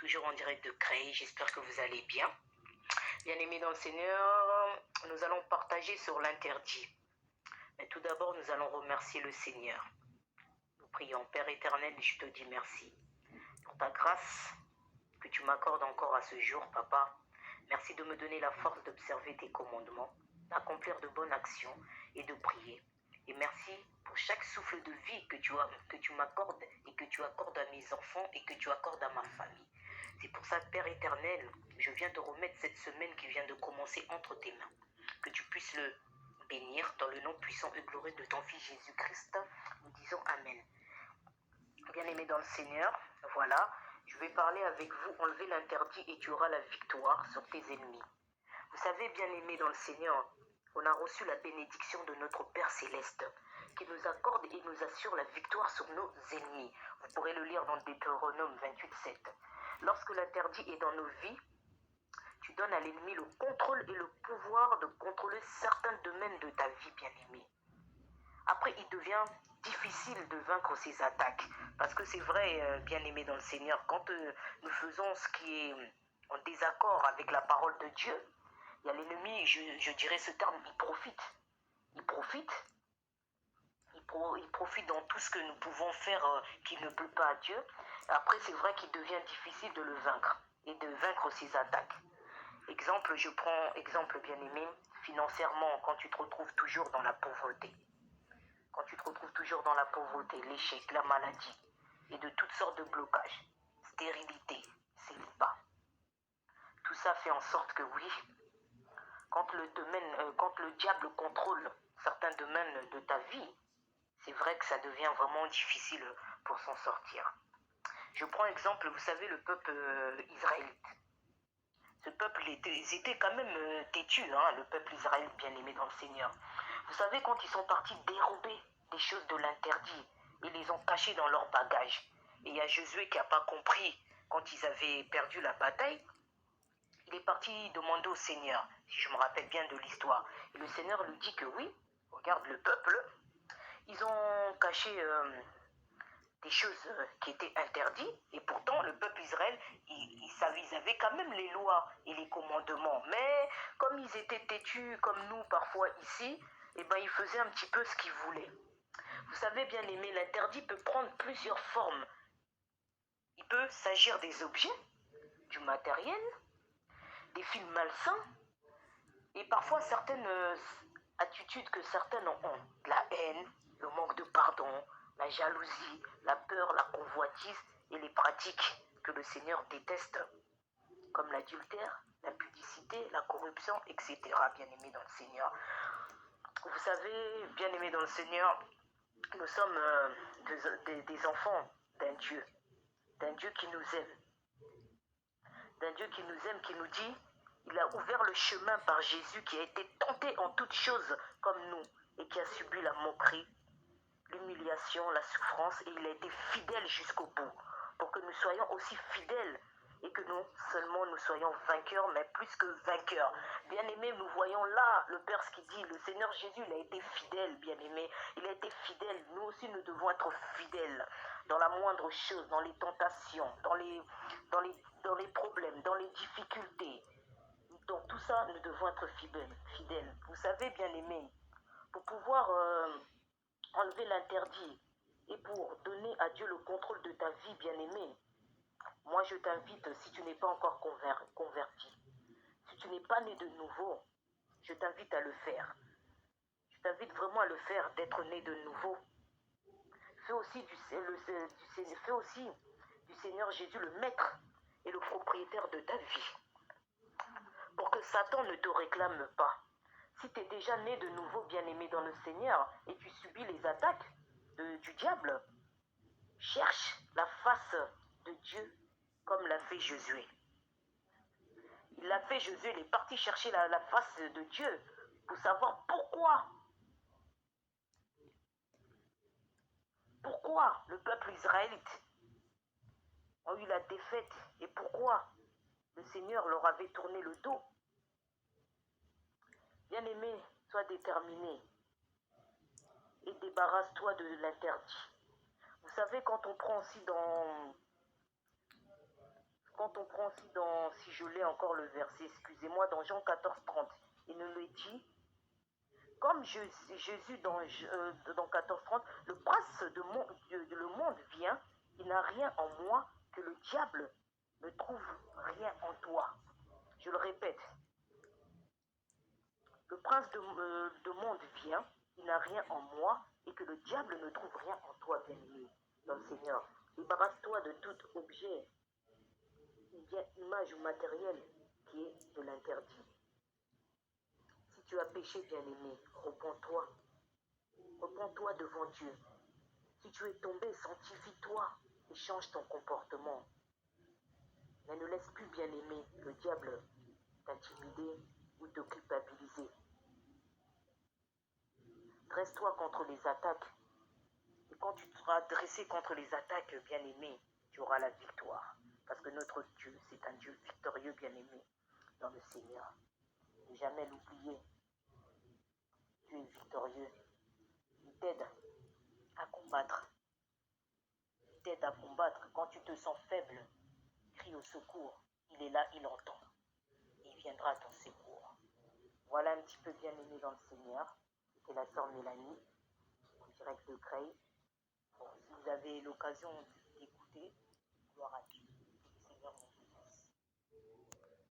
toujours en direct de Créy. J'espère que vous allez bien. Bien-aimés dans le Seigneur, nous allons partager sur l'interdit. Mais tout d'abord, nous allons remercier le Seigneur. Nous prions, Père éternel, je te dis merci pour ta grâce que tu m'accordes encore à ce jour, Papa. Merci de me donner la force d'observer tes commandements, d'accomplir de bonnes actions et de prier. Et merci pour chaque souffle de vie que tu m'accordes et que tu accordes à mes enfants et que tu accordes à ma famille. C'est pour ça, Père éternel, je viens te remettre cette semaine qui vient de commencer entre tes mains. Que tu puisses le bénir dans le nom puissant et glorieux de ton Fils Jésus-Christ. Nous disons Amen. Bien-aimés dans le Seigneur, voilà, je vais parler avec vous, enlever l'interdit et tu auras la victoire sur tes ennemis. Vous savez, bien-aimés dans le Seigneur, on a reçu la bénédiction de notre Père Céleste qui nous accorde et nous assure la victoire sur nos ennemis. Vous pourrez le lire dans Deutéronome 28:7. Lorsque l'interdit est dans nos vies, tu donnes à l'ennemi le contrôle et le pouvoir de contrôler certains domaines de ta vie, bien-aimé. Après, il devient difficile de vaincre ces attaques. Parce que c'est vrai, bien-aimé dans le Seigneur, quand nous faisons ce qui est en désaccord avec la parole de Dieu, il y a l'ennemi, je dirais ce terme, il profite. Il profite dans tout ce que nous pouvons faire qui ne plaît pas à Dieu. Après, c'est vrai qu'il devient difficile de le vaincre et de vaincre ses attaques. Exemple, je prends exemple bien-aimé, financièrement, quand tu te retrouves toujours dans la pauvreté. Quand tu te retrouves toujours dans la pauvreté, l'échec, la maladie et de toutes sortes de blocages, stérilité, célibat. Tout ça fait en sorte que oui, quand le diable contrôle certains domaines de ta vie, c'est vrai que ça devient vraiment difficile pour s'en sortir. Je prends exemple, vous savez, le peuple israélite. Ce peuple, ils étaient quand même têtus, le peuple israélite bien-aimé dans le Seigneur. Vous savez, quand ils sont partis dérober des choses de l'interdit, ils les ont cachées dans leur bagage. Et il y a Josué qui n'a pas compris quand ils avaient perdu la bataille. Il est parti demander au Seigneur, si je me rappelle bien de l'histoire. Et le Seigneur lui dit que oui, regarde le peuple, ils ont caché des choses qui étaient interdites. Et pourtant, le peuple Israël, ils avaient quand même les lois et les commandements. Mais comme ils étaient têtus, comme nous parfois ici, eh ben, ils faisaient un petit peu ce qu'ils voulaient. Vous savez, bien aimé, l'interdit peut prendre plusieurs formes. Il peut s'agir des objets, du matériel, des films malsains, et parfois certaines attitudes que certains ont. La haine, le manque de pardon, la jalousie, la peur, la convoitise et les pratiques que le Seigneur déteste, comme l'adultère, la pudicité, la corruption, etc. Bien-aimés dans le Seigneur. Vous savez, bien-aimés dans le Seigneur, nous sommes des enfants d'un Dieu qui nous aime. D'un Dieu qui nous aime, qui nous dit, il a ouvert le chemin par Jésus qui a été tenté en toutes choses comme nous et qui a subi la moquerie, l'humiliation, la souffrance et il a été fidèle jusqu'au bout pour que nous soyons aussi fidèles et que non seulement nous soyons vainqueurs mais plus que vainqueurs. Bien-aimés, nous voyons là le Père ce qu'il dit, le Seigneur Jésus il a été fidèle, bien-aimé, il a été fidèle, nous aussi nous devons être fidèles dans la moindre chose, dans les tentations, dans les problèmes, dans les difficultés. Dans tout ça, nous devons être fidèles. Vous savez, bien-aimés, pour pouvoir enlever l'interdit et pour donner à Dieu le contrôle de ta vie, bien-aimé, moi je t'invite, si tu n'es pas encore converti, si tu n'es pas né de nouveau, je t'invite à le faire. Je t'invite vraiment à le faire, d'être né de nouveau. Fais aussi du Seigneur Jésus le maître et le propriétaire de ta vie. Pour que Satan ne te réclame pas. Si tu es déjà né de nouveau, bien-aimé dans le Seigneur, et tu subis les attaques du diable, cherche la face de Dieu comme l'a fait Josué. Il l'a fait, Josué, il est parti chercher la face de Dieu pour savoir pourquoi le peuple israélite a eu la défaite et pourquoi le Seigneur leur avait tourné le dos. Bien-aimé, sois déterminé et débarrasse-toi de l'interdit. Vous savez, quand on prend aussi Quand on prend aussi dans, si je l'ai encore le verset, excusez-moi, dans Jean 14:30, il nous le dit, comme Jésus dans 14:30, le prince le monde vient, il n'a rien en moi, que le diable ne trouve rien en toi. Je le répète, le prince de monde vient, il n'a rien en moi, et que le diable ne trouve rien en toi, bien-aimé, dans le Seigneur. Débarrasse-toi de tout objet, bien image ou matériel qui est de l'interdit. Si tu as péché, bien-aimé, repens-toi. Repens-toi devant Dieu. Si tu es tombé, sanctifie-toi et change ton comportement. Mais ne laisse plus, bien-aimé, le diable t'intimider ou te culpabiliser. Dresse-toi contre les attaques. Et quand tu seras dressé contre les attaques, bien-aimé, tu auras la victoire. Parce que notre Dieu, c'est un Dieu victorieux, bien-aimé, dans le Seigneur. Ne jamais l'oublier. Dieu est victorieux. Il t'aide à combattre. Il t'aide à combattre. Quand tu te sens faible, crie au secours. Il est là, il entend. Il viendra à ton secours. Voilà un petit peu, bien-aimé dans le Seigneur. C'était la sœur Mélanie, en direct de Creil. Bon, si vous avez l'occasion d'écouter, gloire à Dieu.